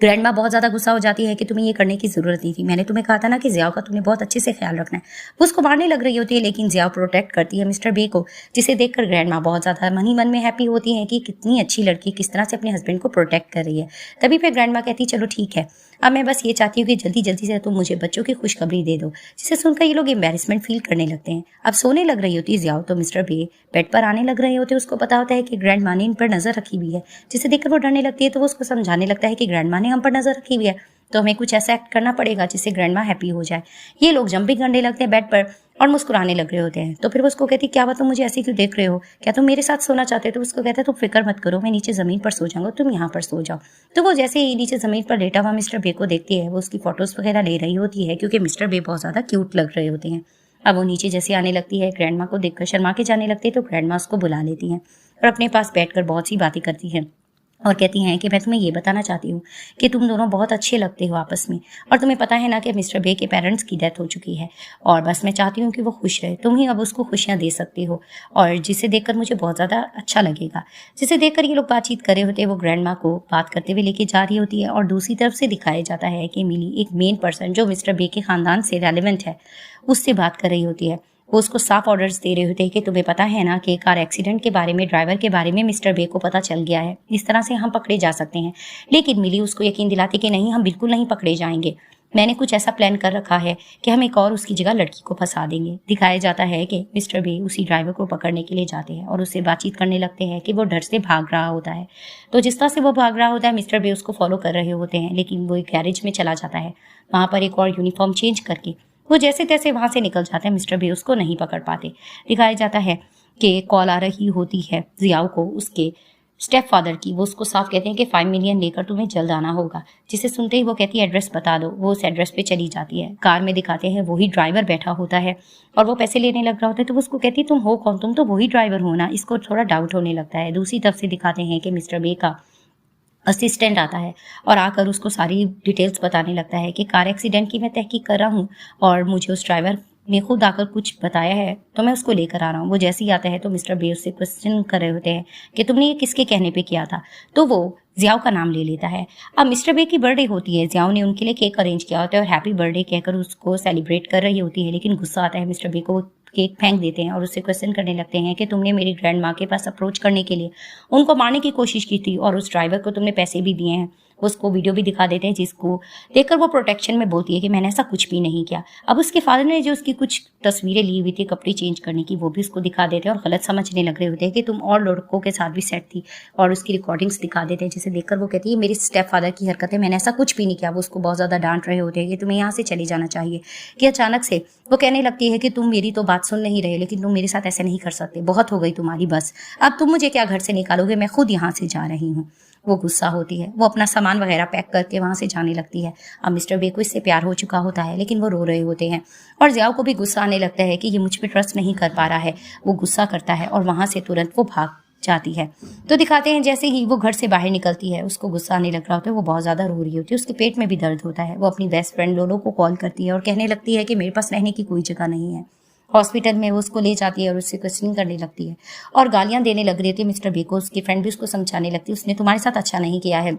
ग्रैंडमा बहुत ज्यादा गुस्सा हो जाती है कि तुम्हें ये करने की जरूरत नहीं थी, मैंने तुम्हें कहा था ना कि जियाओ का तुम्हें बहुत अच्छे से ख्याल रखना है। वो उसको मारने लग रही होती है लेकिन जियाओ प्रोटेक्ट करती है मिस्टर बे को, जिसे देखकर ग्रैंडमा बहुत ज्यादा मन ही मन में हैप्पी होती है कि कितनी अच्छी लड़की किस तरह से अपने हस्बैंड को प्रोटेक्ट कर रही है। तभी फिर ग्रैंडमा कहती है चलो ठीक है, अब मैं बस ये चाहती हूँ कि जल्दी जल्दी से तुम मुझे बच्चों की खुशखबरी दे दो। जिसे सुनकर ये लोग एम्बेरसमेंट फील करने लगते हैं। अब सोने लग रही होती है जियाओ तो मिस्टर बे बेड पर आने लग रहे होते हैं। उसको पता होता है कि ग्रैंडमा ने इन पर नजर रखी हुई है, जिसे देखकर वो डरने लगती है। तो वो उसको समझाने लगता है कि ग्रैंडमा ने हम पर नजर रखी हुई है तो हमें कुछ ऐसा एक्ट करना पड़ेगा जिससे ग्रैंडमा हैप्पी हो जाए। ये लोग जंपिंग करने लगते हैं बेड पर और मुस्कुराने लग रहे होते हैं। तो फिर वो उसको कहती क्या बात, तुम मुझे ऐसे क्यों देख रहे हो, क्या तुम मेरे साथ सोना चाहते हो। तो उसको कहता है तुम फिक्र मत करो, मैं नीचे जमीन पर सो जाऊंगा, तुम यहाँ पर सो जाओ। तो वो जैसे ही नीचे जमीन पर लेटा हुआ मिस्टर बे को देखती है वो उसकी फोटोज वगैरह ले रही होती है क्योंकि मिस्टर बे बहुत ज्यादा क्यूट लग रहे होते हैं। अब वो नीचे जैसे आने लगती है ग्रैंडमा को देखकर शर्मा के जाने लगती है तो ग्रैंडमा उसको बुला लेती है और अपने पास बैठकर बहुत सी बातें करती है और कहती हैं कि मैं तुम्हें ये बताना चाहती हूँ कि तुम दोनों बहुत अच्छे लगते हो आपस में, और तुम्हें पता है ना कि मिस्टर बे के पेरेंट्स की डेथ हो चुकी है और बस मैं चाहती हूँ कि वो खुश रहे, तुम ही अब उसको खुशियाँ दे सकती हो और जिसे देखकर मुझे बहुत ज़्यादा अच्छा लगेगा। जिसे देखकर ये लोग बातचीत कर रहे होते हैं। वो ग्रैंडमा को बात करते हुए लेके जा रही होती है और दूसरी तरफ से दिखाया जाता है कि मिली एक मेन पर्सन जो मिस्टर बे के खानदान से रेलिवेंट है उससे बात कर रही होती है। वो उसको साफ ऑर्डर्स दे रहे होते हैं कि तुम्हें पता है ना कि कार एक्सीडेंट के बारे में, ड्राइवर के बारे में मिस्टर बे को पता चल गया है, इस तरह से हम पकड़े जा सकते हैं। लेकिन मिली उसको यकीन दिलाती कि नहीं, हम बिल्कुल नहीं पकड़े जाएंगे, मैंने कुछ ऐसा प्लान कर रखा है कि हम एक और उसकी जगह लड़की को फंसा देंगे। दिखाया जाता है कि मिस्टर बे उसी ड्राइवर को पकड़ने के लिए जाते हैं और उससे बातचीत करने लगते हैं कि वो डर से भाग रहा होता है। तो जिस तरह से वो भाग रहा होता है मिस्टर बे उसको फॉलो कर रहे होते हैं, लेकिन वो एक गैरेज में चला जाता है। वहाँ पर एक और यूनिफॉर्म चेंज करके वो जैसे तैसे वहां से निकल जाते हैं। मिस्टर बे उसको नहीं पकड़ पाते। दिखाया जाता है कि कॉल आ रही होती है जियाओ को उसके स्टेप फादर की। वो उसको साफ कहते हैं कि 5 मिलियन लेकर तुम्हें जल्द आना होगा। जिसे सुनते ही वो कहती है एड्रेस बता दो। वो उस एड्रेस पे चली जाती है। कार में दिखाते हैं वही ड्राइवर बैठा होता है और वो पैसे लेने लग रहा होता है। तो वो उसको कहती है तुम हो कौन, तुम तो वही ड्राइवर हो ना। इसको थोड़ा डाउट होने लगता है। दूसरी तरफ से दिखाते हैं कि मिस्टर बे का असिस्टेंट आता है और आकर उसको सारी डिटेल्स बताने लगता है कि कार एक्सीडेंट की मैं तहकीक कर रहा हूँ और मुझे उस ड्राइवर ने खुद आकर कुछ बताया है तो मैं उसको लेकर आ रहा हूँ। वो जैसे ही आता है तो मिस्टर बे उससे क्वेश्चन कर रहे होते हैं कि तुमने ये किसके कहने पे किया था। तो वो जियाओ का नाम ले लेता है। अब मिस्टर बे की बर्थडे होती है, जियाओ ने उनके लिए केक अरेंज किया होता है और हैप्पी बर्थडे कहकर उसको सेलिब्रेट कर रही होती है। लेकिन गुस्सा आता है मिस्टर बे को, केक फेंक देते हैं और उससे क्वेश्चन करने लगते हैं कि तुमने मेरी ग्रैंड माँ के पास अप्रोच करने के लिए उनको मारने की कोशिश की थी और उस ड्राइवर को तुमने पैसे भी दिए हैं वो उसको वीडियो भी दिखा देते हैं, जिसको देखकर वो प्रोटेक्शन में बोलती है कि मैंने ऐसा कुछ भी नहीं किया। अब उसके फादर ने जो उसकी कुछ तस्वीरें ली हुई थी कपड़े चेंज करने की, वो भी उसको दिखा देते हैं और गलत समझने लग रहे होते हैं कि तुम और लड़कों के साथ भी सेट थी, और उसकी रिकॉर्डिंग्स दिखा देते हैं, जिसे देखकर वो कहती है मेरी स्टेप फादर की हरकत है, मैंने ऐसा कुछ भी नहीं किया। वो उसको बहुत ज़्यादा डांट रहे होते हैं कि तुम्हें यहाँ से चले जाना चाहिए। कि अचानक से वो कहने लगती है कि तुम मेरी तो बात सुन नहीं रहे, लेकिन तुम मेरे साथ ऐसे नहीं कर सकते, बहुत हो गई तुम्हारी बस, अब तुम मुझे क्या घर से निकालोगे, मैं खुद यहाँ से जा रही हूँ। वो गुस्सा होती है, वो अपना सामान वगैरह पैक करके वहाँ से जाने लगती है। अब मिस्टर बे को इससे प्यार हो चुका होता है, लेकिन वो रो रहे होते हैं और जियाओ को भी गुस्सा आने लगता है कि ये मुझ पर ट्रस्ट नहीं कर पा रहा है। वो गुस्सा करता है और वहाँ से तुरंत वो भाग जाती है। तो दिखाते हैं जैसे ही वो घर से बाहर निकलती है, उसको गुस्सा आने लग रहा होता है, वो बहुत ज़्यादा रो रही होती है, उसके पेट में भी दर्द होता है। वो अपनी बेस्ट फ्रेंड लोलो को कॉल करती है और कहने लगती है कि मेरे पास रहने की कोई जगह नहीं है। हॉस्पिटल में वो उसको ले जाती है और उससे क्वेश्चनिंग करने लगती है और गालियां देने लग रही थी मिस्टर बे को। उसकी फ्रेंड भी उसको समझाने लगती है, उसने तुम्हारे साथ अच्छा नहीं किया है,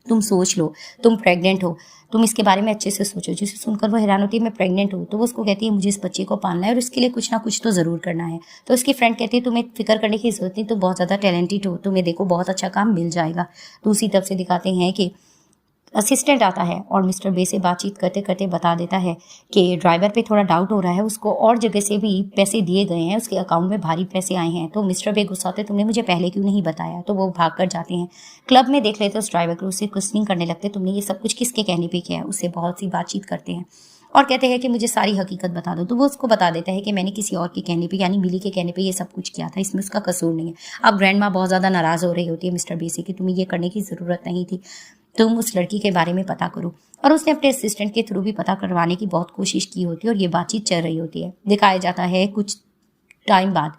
तुम सोच लो, तुम प्रेग्नेंट हो, तुम इसके बारे में अच्छे से सोचो। जिसे सुनकर वो हैरान होती है मैं प्रेग्नेंट हूँ। तो वो उसको कहती है मुझे इस बच्चे को पालना है और इसके लिए कुछ ना कुछ तो ज़रूर करना है। तो उसकी फ्रेंड कहती है तुम्हें फिक्र करने की जरूरत नहीं, तुम बहुत ज़्यादा टैलेंटेड हो, तुम्हें देखो बहुत अच्छा काम मिल जाएगा। दूसरी तरफ से दिखाते हैं कि असिस्टेंट आता है और मिस्टर बे से बातचीत करते करते बता देता है कि ड्राइवर पे थोड़ा डाउट हो रहा है, उसको और जगह से भी पैसे दिए गए हैं, उसके अकाउंट में भारी पैसे आए हैं। तो मिस्टर बे गुस्सा होते तुमने मुझे पहले क्यों नहीं बताया। तो वो भाग कर जाते हैं, क्लब में देख लेते उस ड्राइवर को, उससे क्वेश्चनिंग करने लगते तुमने ये सब कुछ किसके कहने पे किया है। उससे बहुत सी बातचीत करते हैं और कहते हैं कि मुझे सारी हकीकत बता दो। तो वो उसको बता देता है कि मैंने किसी और के कहने पे यानी मिली के कहने पे ये सब कुछ किया था, इसमें उसका कसूर नहीं है। अब ग्रैंड माँ बहुत ज़्यादा नाराज़ हो रही होती है मिस्टर बे से कि तुम्हें ये करने की ज़रूरत नहीं थी, तुम उस लड़की के बारे में पता करो। और उसने अपने असिस्टेंट के थ्रू भी पता करवाने की बहुत कोशिश की होती है और ये बातचीत चल रही होती है। दिखाया जाता है कुछ टाइम बाद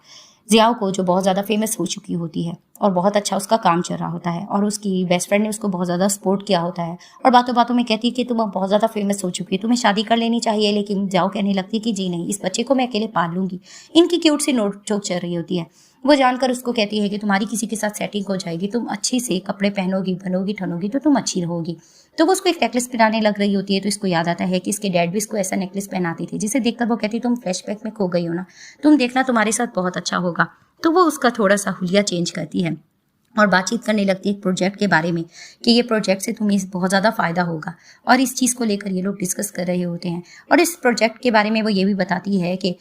जियाओ को, जो बहुत ज़्यादा फेमस हो चुकी होती है और बहुत अच्छा उसका काम चल रहा होता है और उसकी बेस्ट फ्रेंड ने उसको बहुत ज़्यादा सपोर्ट किया होता है और बातों बातों में कहती है कि तुम अब बहुत ज़्यादा फेमस हो चुकी है, तुम्हें शादी कर लेनी चाहिए। लेकिन जियाओ कहने लगती है कि जी नहीं, इस बच्चे को मैं अकेले पाल लूंगी। इनकी क्यूट सी नोक झोंक चल रही होती है। वो जानकर उसको कहती है कि तुम्हारी किसी के साथ सेटिंग हो जाएगी, तुम अच्छी से कपड़े पहनोगी, बनोगी ठनोगी तो तुम अच्छी रहोगी। तो वो उसको एक नेकलेस पहनाने लग रही होती है। तो इसको याद आता है कि इसके डैड भी इसको ऐसा नेकलेस पहनाती थी, जिसे देखकर वो कहती तुम फ्लैशबैक में खो गई हो ना, तुम देखना तुम्हारे साथ बहुत अच्छा होगा। तो वो उसका थोड़ा सा हुलिया चेंज करती है और बातचीत करने लगती है एक प्रोजेक्ट के बारे में कि ये प्रोजेक्ट से तुम्हें बहुत ज़्यादा फ़ायदा होगा और इस चीज़ को लेकर ये लोग डिस्कस कर रहे होते हैं। और इस प्रोजेक्ट के बारे में वो ये भी बताती है कि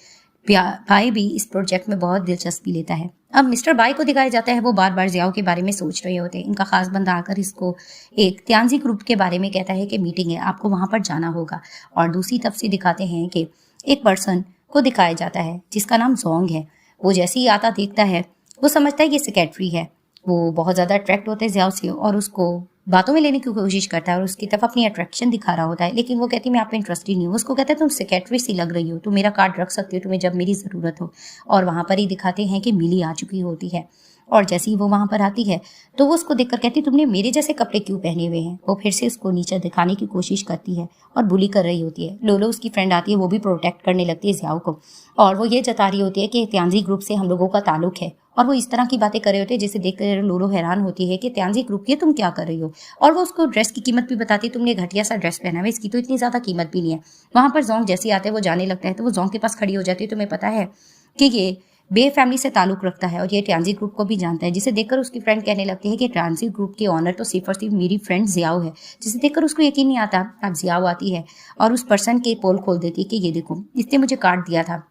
भाई भी इस प्रोजेक्ट में बहुत दिलचस्पी लेता है। अब मिस्टर बाई को दिखाया जाता है, वो बार बार जियाओ के बारे में सोच रहे होते हैं। इनका खास बंदा आकर इसको एक त्यांजी ग्रुप के बारे में कहता है कि मीटिंग है, आपको वहां पर जाना होगा। और दूसरी तरफ से दिखाते हैं कि एक पर्सन को दिखाया जाता है जिसका नाम जोंग है। वो जैसे ही आता देखता है वो समझता है कि सेक्रेटरी है। वो बहुत ज़्यादा अट्रैक्ट होता है जियाओ से और उसको बातों में लेने की कोशिश करता है और उसकी तरफ अपनी अट्रैक्शन दिखा रहा होता है। लेकिन वो कहती है मैं आप पे इंटरेस्टेड नहीं हूँ। उसको कहता है तुम सेक्रेटरी सी लग रही हो, तुम मेरा कार्ड रख सकती हो तुम्हें जब मेरी ज़रूरत हो। और वहाँ पर ही दिखाते हैं कि मिली आ चुकी होती है और जैसे ही वो वहाँ पर आती है तो वो उसको देखकर कहती तुमने मेरे जैसे कपड़े क्यों पहने हुए हैं। वो फिर से उसको नीचे दिखाने की कोशिश करती है और बुली कर रही होती है। लोलो उसकी फ्रेंड आती है, वो भी प्रोटेक्ट करने लगती है जियाओ को और वो ये जता रही होती है कि त्यांजी ग्रुप से हम लोगों का ताल्लुक है। और वो इस तरह की बातें कर रहे होते हैं जिसे देखकर लोलो हैरान होती है कि त्यांजी ग्रुप की तुम क्या कर रही हो। और वो उसको ड्रेस की कीमत भी बताती है, तुमने घटिया सा ड्रेस पहना है, इसकी तो इतनी ज़्यादा कीमत भी नहीं है। वहाँ पर जोंग जैसे आते हैं वो जाने लगता है तो वो जोंग के पास खड़ी हो जाती है। तुम्हें पता है कि ये बे फैमिली से ताल्लुक रखता है और ये ट्रांजी ग्रुप को भी जानता है। जिसे देखकर उसकी फ्रेंड कहने लगती है कि ट्रांजी ग्रुप के ऑनर तो सिर्फ और सिर्फ मेरी फ्रेंड जियाओ है। जिसे देखकर उसको यकीन नहीं आता। अब जियाओ आती है और उस पर्सन के पोल खोल देती है कि ये देखो इसने मुझे कार्ड दिया था,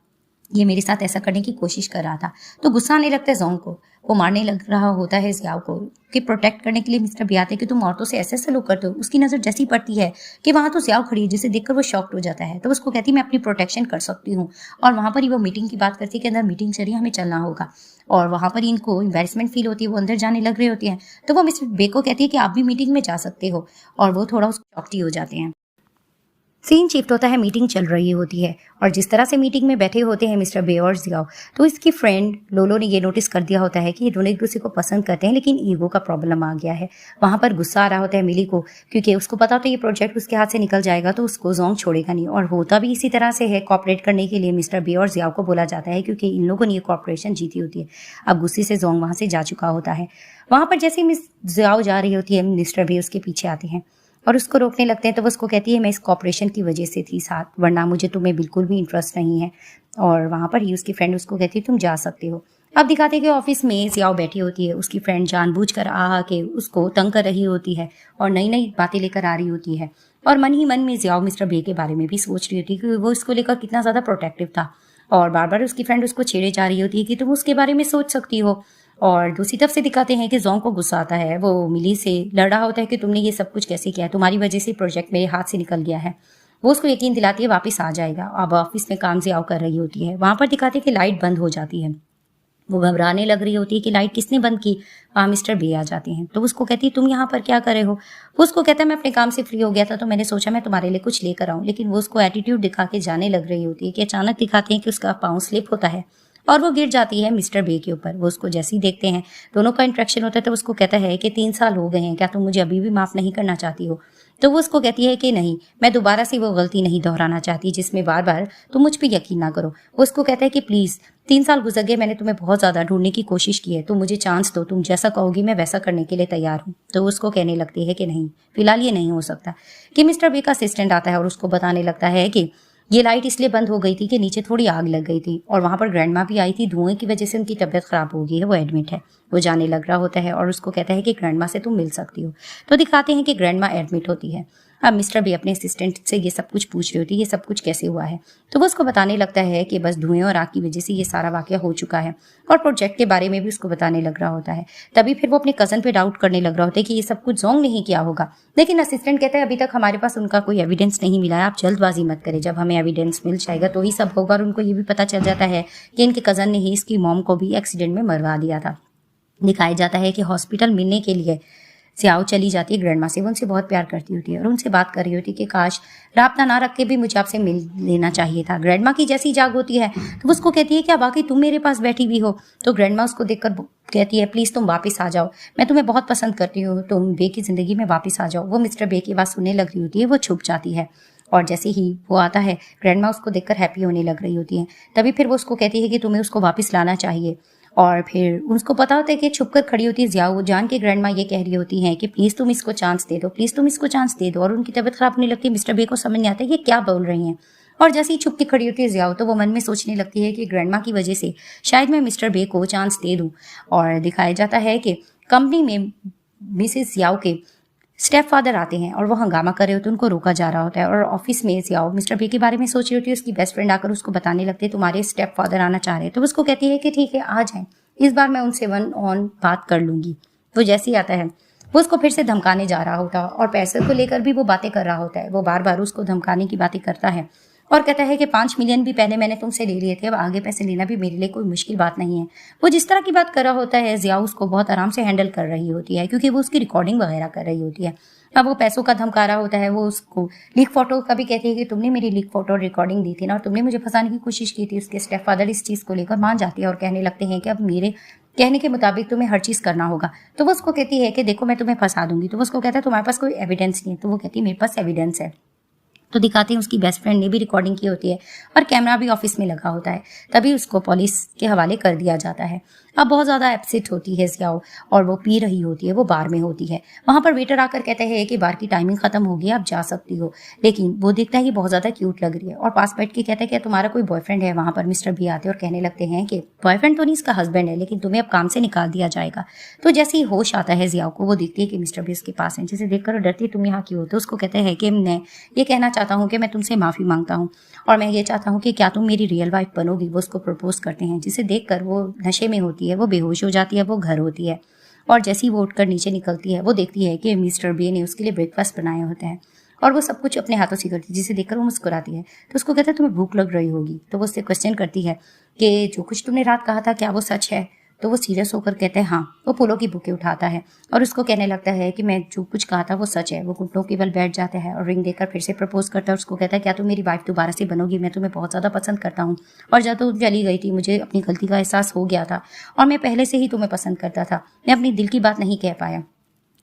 ये मेरे साथ ऐसा करने की कोशिश कर रहा था। तो गुस्सा आने लगता है जोंग को, वो मारने लग रहा होता है जियाओ को कि प्रोटेक्ट करने के लिए मिस्टर बे आते हैं कि तुम औरतों से ऐसे सलूक करते हो। उसकी नज़र जैसी पड़ती है कि वहाँ तो जियाओ खड़ी है, जिसे देखकर वो शॉक्ड हो जाता है। तो उसको कहती मैं अपनी प्रोटेक्शन कर सकती हूँ और वहाँ पर ही वो मीटिंग की बात करती है कि अंदर मीटिंग चल रही है, हमें चलना होगा। और वहाँ पर इनको एम्बेरसमेंट फील होती है, वो अंदर जाने लग रहे होती हैं। तो वो मिस्टर बे को कहती है कि आप भी मीटिंग में जा सकते हो और वो थोड़ा उसको शॉक्ड हो जाते हैं। सीन शिफ्ट होता है, मीटिंग चल रही होती है और जिस तरह से मीटिंग में बैठे होते हैं मिस्टर बे और जियाओ, तो इसकी फ्रेंड लोलो ने ये नोटिस कर दिया होता है कि ये दोनों एक दूसरे को पसंद करते हैं लेकिन ईगो का प्रॉब्लम आ गया है। वहाँ पर गुस्सा आ रहा होता है मिली को, क्योंकि उसको पता होता है ये प्रोजेक्ट उसके हाथ से निकल जाएगा तो उसको जोंग छोड़ेगा नहीं। और होता भी इसी तरह से है, कॉपरेट करने के लिए मिस्टर बे और जियाओ को बोला जाता है क्योंकि इन लोगों ने ये कॉपरेशन जीती होती है। अब गुस्से से जोंग वहाँ से जा चुका होता है। वहाँ पर जैसे मिस जियाओ जा रही होती है मिस्टर बे उसके पीछे आते हैं और उसको रोकने लगते हैं। तो वो उसको कहती है मैं इस कॉपरेशन की वजह से थी साथ, वरना मुझे तुम्हें बिल्कुल भी इंटरेस्ट नहीं है। और वहाँ पर ही उसकी फ्रेंड उसको कहती है तुम जा सकते हो। अब दिखाते हैं कि ऑफिस में जियाओ बैठी होती है, उसकी फ्रेंड जानबूझकर आ के उसको तंग कर रही होती है और नई नई बातें लेकर आ रही होती है। और मन ही मन में जियाओ मिस्टर बे के बारे में भी सोच रही होती है कि वो इसको लेकर कितना ज्यादा प्रोटेक्टिव था। और बार बार उसकी फ्रेंड उसको छेड़े जा रही होती है कि तुम उसके बारे में सोच सकती हो। और दूसरी तरफ से दिखाते हैं कि जोंग को गुस्सा आता है, वो मिली से लड़ रहा होता है कि तुमने ये सब कुछ कैसे किया है, तुम्हारी वजह से प्रोजेक्ट मेरे हाथ से निकल गया है। वो उसको यकीन दिलाती है वापस आ जाएगा। अब ऑफिस में काम जियाओ कर रही होती है, वहां पर दिखाते हैं कि लाइट बंद हो जाती है। वो घबराने लग रही होती है कि लाइट किसने बंद की। वहाँ मिस्टर बे आ जाते हैं, तो उसको कहती है तुम यहाँ पर क्या कर रहे हो। वो उसको कहता है मैं अपने काम से फ्री हो गया था तो मैंने सोचा मैं तुम्हारे लिए कुछ लेकर आऊं। लेकिन वो उसको एटीट्यूड दिखा के जाने लग रही होती है कि अचानक दिखाते हैं कि उसका पाँव स्लिप होता है और वो गिर जाती है मिस्टर बे के ऊपर। वो उसको जैसे ही देखते हैं, दोनों का इंटरेक्शन होता है, तो उसको कहता है कि 3 साल हो गए हैं, क्या तुम मुझे अभी भी माफ नहीं करना चाहती हो। तो वो उसको कहती है कि नहीं, मैं दोबारा से वो गलती नहीं दोहराना चाहती जिसमें बार बार तुम मुझ पर यकीन ना करो। वो उसको कहता है कि प्लीज 3 साल गुजर गए, मैंने तुम्हें बहुत ज्यादा ढूंढने की कोशिश की है, तुम मुझे चांस दो, तुम जैसा कहोगी मैं वैसा करने के लिए तैयार हूँ। तो उसको कहने लगती है कि नहीं, फिलहाल ये नहीं हो सकता। कि मिस्टर बे का असिस्टेंट आता है और उसको बताने लगता है कि ये लाइट इसलिए बंद हो गई थी कि नीचे थोड़ी आग लग गई थी और वहां पर ग्रैंडमा भी आई थी, धुएं की वजह से उनकी तबीयत खराब हो गई है, वो एडमिट है। वो जाने लग रहा होता है और उसको कहता है कि ग्रैंडमा से तुम मिल सकती हो। तो दिखाते हैं कि ग्रैंडमा एडमिट होती है। अब मिस्टर बे अपने असिस्टेंट से ये सब कुछ पूछ रही होती है, ये सब कुछ कैसे हुआ है। तो वो उसको बताने लगता है कि बस धुएं और आग की वजह से ये सारा वाकया हो चुका है और प्रोजेक्ट के बारे में भी उसको बताने लग रहा होता है। तभी फिर वो अपने कजन पे डाउट करने लग रहा होता है कि ये सब कुछ जोंग नहीं किया होगा। लेकिन असिस्टेंट कहता है अभी तक हमारे पास उनका कोई एविडेंस नहीं मिला है, आप जल्दबाजी मत करें, जब हमें एविडेंस मिल जाएगा तो ही सब होगा। और उनको ये भी पता चल जाता है कि इनके कजन ने ही इसकी मॉम को भी एक्सीडेंट में मरवा दिया था। दिखाया जाता है कि हॉस्पिटल मिलने के लिए जियाओ चली जाती है ग्रैंडमा से। वो उनसे बहुत प्यार करती होती है और उनसे बात कर रही होती है कि काश राब्ता ना रख के भी मुझे आपसे मिल लेना चाहिए था। ग्रैंडमा की जैसी जाग होती है तो वो उसको कहती है क्या वाकई तुम मेरे पास बैठी हुई हो। तो ग्रैंडमा उसको देखकर कहती है प्लीज तुम वापस आ जाओ, मैं तुम्हें बहुत पसंद करती हूँ, तुम बे की जिंदगी में वापस आ जाओ। वो मिस्टर बे की बात सुनने लग रही होती है, वो छुप जाती है और जैसे ही वो आता है ग्रैंडमा उसको देखकर हैप्पी होने लग रही होती है। तभी फिर वो उसको कहती है कि तुम्हें उसको वापस लाना चाहिए। और फिर उसको पता होता है कि छुप कर खड़ी होती है जियाओ, वो जान के ग्रैंडमा ये कह रही होती है कि प्लीज तुम इसको चांस दे दो, प्लीज तुम इसको चांस दे दो। और उनकी तबीयत खराब होने लगती है। मिस्टर बे को समझ नहीं आता है ये क्या बोल रही हैं। और जैसे ही छुप के खड़ी होती है जियाओ तो वो मन में सोचने लगती है कि ग्रैंडमा की वजह से शायद मैं मिस्टर बे को चांस दे दूं। और दिखाया जाता है कि कंपनी में मिसेस जियाओ के स्टेप फादर आते हैं और वो हंगामा कर रहे होते हैं, उनको रोका जा रहा होता है। और ऑफिस में जियाओ मिस्टर बे के बारे में सोच रही होती है। उसकी बेस्ट फ्रेंड आकर उसको बताने लगती है तुम्हारे स्टेप फादर आना चाह रहे हैं। तो उसको कहती है कि ठीक है आ जाए, इस बार मैं उनसे 1-on-1 बात कर लूंगी। वो जैसे ही आता है वो उसको फिर से धमकाने जा रहा होता है और पैसे को लेकर भी वो बातें कर रहा होता है। वो बार बार उसको धमकाने की बातें करता है और कहता है कि 5 मिलियन भी पहले मैंने तुमसे ले लिए थे, अब आगे पैसे लेना भी मेरे लिए कोई मुश्किल बात नहीं है। वो जिस तरह की बात कर रहा होता है जियाओ उसको बहुत आराम से हैंडल कर रही होती है क्योंकि वो उसकी रिकॉर्डिंग वगैरह कर रही होती है। अब वो पैसों का धमका रहा होता है। वो उसको लीक फोटो का भी कहती है कि तुमने मेरी लीक फोटो रिकॉर्डिंग दी थी ना और तुमने मुझे फंसाने की कोशिश की थी। उसके स्टेप फादर इस चीज़ को लेकर मान जाती है और कहने लगते हैं कि अब मेरे कहने के मुताबिक तुम्हें हर चीज़ करना होगा। तो वो उसको कहती है कि देखो मैं तुम्हें फंसा दूंगी। तो वो उसको कहता है तुम्हारे पास कोई एविडेंस नहीं है। तो वो कहती है मेरे पास एविडेंस है। तो दिखाते हैं उसकी बेस्ट फ्रेंड ने भी रिकॉर्डिंग की होती है और कैमरा भी ऑफिस में लगा होता है। तभी उसको पुलिस के हवाले कर दिया जाता है। अब बहुत ज़्यादा अपसेट होती है जियाओ और वो पी रही होती है, वो बार में होती है। वहाँ पर वेटर आकर कहते हैं कि बार की टाइमिंग खत्म हो गई, आप जा सकती हो। लेकिन वो देखता है कि बहुत ज़्यादा क्यूट लग रही है और पास बैठ के कहता है कि तुम्हारा कोई बॉयफ्रेंड है। वहाँ पर मिस्टर भी आते हैं और कहने लगते हैं कि बॉयफ्रेंड तो नहीं, इसका हस्बैंड है, लेकिन तुम्हें अब काम से निकाल दिया जाएगा। तो जैसे ही होश आता है जियाओ को, वो देखती है कि मिस्टर भी उसके पास है, जिसे देखकर डरती है तुम यहाँ क्यों हो। तो उसको कहते हैं कि मैं ये कहना चाहता हूँ कि मैं तुमसे माफ़ी मांगता हूँ और मैं ये चाहता हूँ कि क्या तुम मेरी रियल वाइफ बनोगी। वो उसको प्रपोज करते हैं, जिसे देखकर वो नशे में होती है, वो बेहोश हो जाती है, वो घर होती है। और जैसे ही वो उठकर नीचे निकलती है वो देखती है कि मिस्टर बे ने उसके लिए ब्रेकफास्ट बनाए होते हैं और वो सब कुछ अपने हाथों से करती है, जिसे देखकर वो मुस्कुराती है। तो उसको कहता है तुम्हें भूख लग रही होगी। तो वो उससे क्वेश्चन करती है कि जो कुछ तुमने रात कहा था क्या वो सच है। तो वो सीरियस होकर कहते हैं हाँ। वो फूलों की बुके उठाता है और उसको कहने लगता है कि मैं जो कुछ कहा था वो सच है। वो घुटनों के बल बैठ जाता है और रिंग देकर फिर से प्रपोज करता है। उसको कहता है क्या तुम मेरी वाइफ दोबारा से बनोगी, मैं तुम्हें बहुत ज़्यादा पसंद करता हूँ और जब तुम चली गई थी मुझे अपनी गलती का एहसास हो गया था और मैं पहले से ही तुम्हें पसंद करता था, मैं अपनी दिल की बात नहीं कह पाया।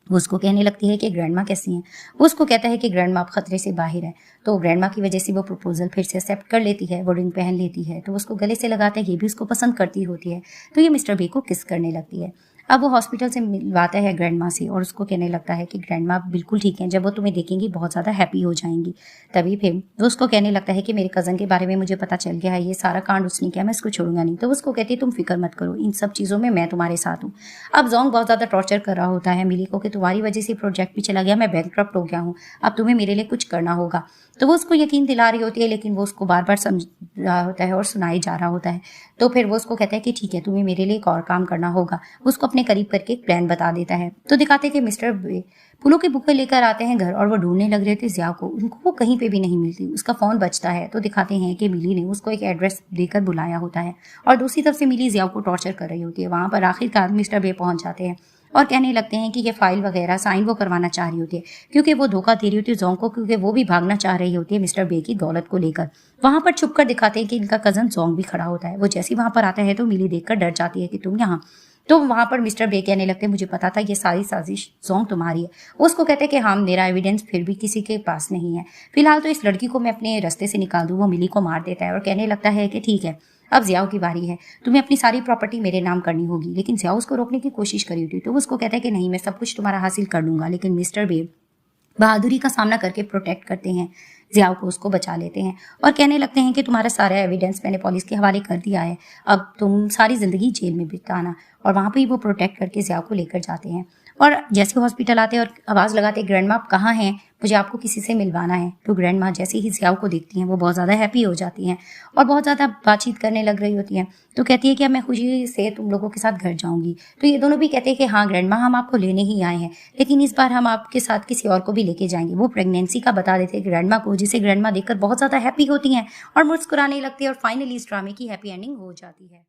वो उसको कहने लगती है कि ग्रैंडमा कैसी हैं। वो उसको कहता है कि ग्रैंडमा अब खतरे से बाहर है। तो ग्रैंडमा की वजह से वो प्रपोजल फिर से एक्सेप्ट कर लेती है, वो रिंग पहन लेती है। तो वो उसको गले से लगाता है, ये भी उसको पसंद करती होती है। तो ये मिस्टर बे को किस करने लगती है। अब वो हॉस्पिटल से मिलवाता है ग्रैंड माँ से और उसको कहने लगता है कि ग्रैंड माँ बिल्कुल ठीक है, जब वो तुम्हें देखेंगी बहुत ज़्यादा हैप्पी हो जाएंगी। तभी फिर वो उसको कहने लगता है कि मेरे कज़न के बारे में मुझे पता चल गया है, ये सारा कांड उसने किया, मैं इसको छोड़ूंगा नहीं। तो उसको कहती है तुम फिक्र मत करो, इन सब चीज़ों में मैं तुम्हारे साथ हूँ। अब जोंग बहुत ज़्यादा टॉर्चर कर रहा होता है मिली को कि तुम्हारी वजह से प्रोजेक्ट भी चला गया, मैं बैंकक्रप्ट हो गया हूँ, अब तुम्हें मेरे लिए कुछ करना होगा। तो वो उसको यकीन दिला रही होती है, लेकिन वो उसको बार बार समझ रहा होता है और सुनाई जा रहा होता है। तो फिर वो उसको कहता है कि ठीक है, तुम्हें मेरे लिए एक और काम करना होगा। उसको अपने करीब करके एक प्लान बता देता है। तो दिखाते हैं कि मिस्टर बे फूलों की बुके लेकर आते हैं घर और वो ढूंढने लग रहे थे जिया को, उनको वो कहीं पे भी नहीं मिलती। उसका फोन बजता है तो दिखाते हैं कि मिली ने उसको एक एड्रेस देकर बुलाया होता है और दूसरी तरफ से मिली जिया को टॉर्चर कर रही होती है। वहां पर आखिरकार मिस्टर बे पहुंच जाते हैं और कहने लगते हैं कि ये फाइल वगैरह साइन वो करवाना चाह रही होती है, क्योंकि वो धोखा दे रही होती है जोंग को, क्योंकि वो भी भागना चाह रही होती है मिस्टर बे की दौलत को लेकर। वहां पर छुपकर दिखाते हैं कि इनका कजन जोंग भी खड़ा होता है। वो जैसे ही वहां पर आता है तो मिली देखकर डर जाती है कि तुम यहाँ। तो वहां पर मिस्टर बे कहने लगते हैं मुझे पता था ये सारी साजिश जोंग तुम्हारी है। उसको कहते हैं कि हाँ, मेरा एविडेंस फिर भी किसी के पास नहीं है, फिलहाल तो इस लड़की को मैं अपने रास्ते से निकाल दूं। वो मिली को मार देता है और कहने लगता है कि ठीक है, अब जियाओ की बारी है, तुम्हें अपनी सारी प्रॉपर्टी मेरे नाम करनी होगी। लेकिन जियाओ उसको रोकने की कोशिश करी होती, तो उसको कहता है कि नहीं, मैं सब कुछ तुम्हारा हासिल कर लूंगा। लेकिन मिस्टर बे बहादुरी का सामना करके प्रोटेक्ट करते हैं जियाओ को, उसको बचा लेते हैं और कहने लगते हैं कि तुम्हारा सारा एविडेंस मैंने पुलिस के हवाले कर दिया है, अब तुम सारी जिंदगी जेल में बिताना। और वहां पे ही वो प्रोटेक्ट करके जियाओ को लेकर जाते हैं। और जैसे हॉस्पिटल आते हैं और आवाज़ लगाते, ग्रैंड माँ आप कहाँ हैं, मुझे आपको किसी से मिलवाना है। तो ग्रैंड माँ जैसे ही जियाओ को देखती हैं वो बहुत ज़्यादा हैप्पी हो जाती हैं और बहुत ज़्यादा बातचीत करने लग रही होती हैं। तो कहती है कि अब मैं खुशी से तुम लोगों के साथ घर जाऊंगी। तो ये दोनों भी कहते हैं कि हाँ ग्रैंड माँ, हम आपको लेने ही आए हैं, लेकिन इस बार हम आपके साथ किसी और को भी लेके जाएंगे। वो प्रेगनेंसी का बता देते हैं ग्रैंड माँ को, जिसे ग्रैंड माँ देखकर बहुत ज़्यादा हैप्पी होती हैं और मुस्कुराने लगती है और फाइनली इस ड्रामे की हैप्पी एंडिंग हो जाती है।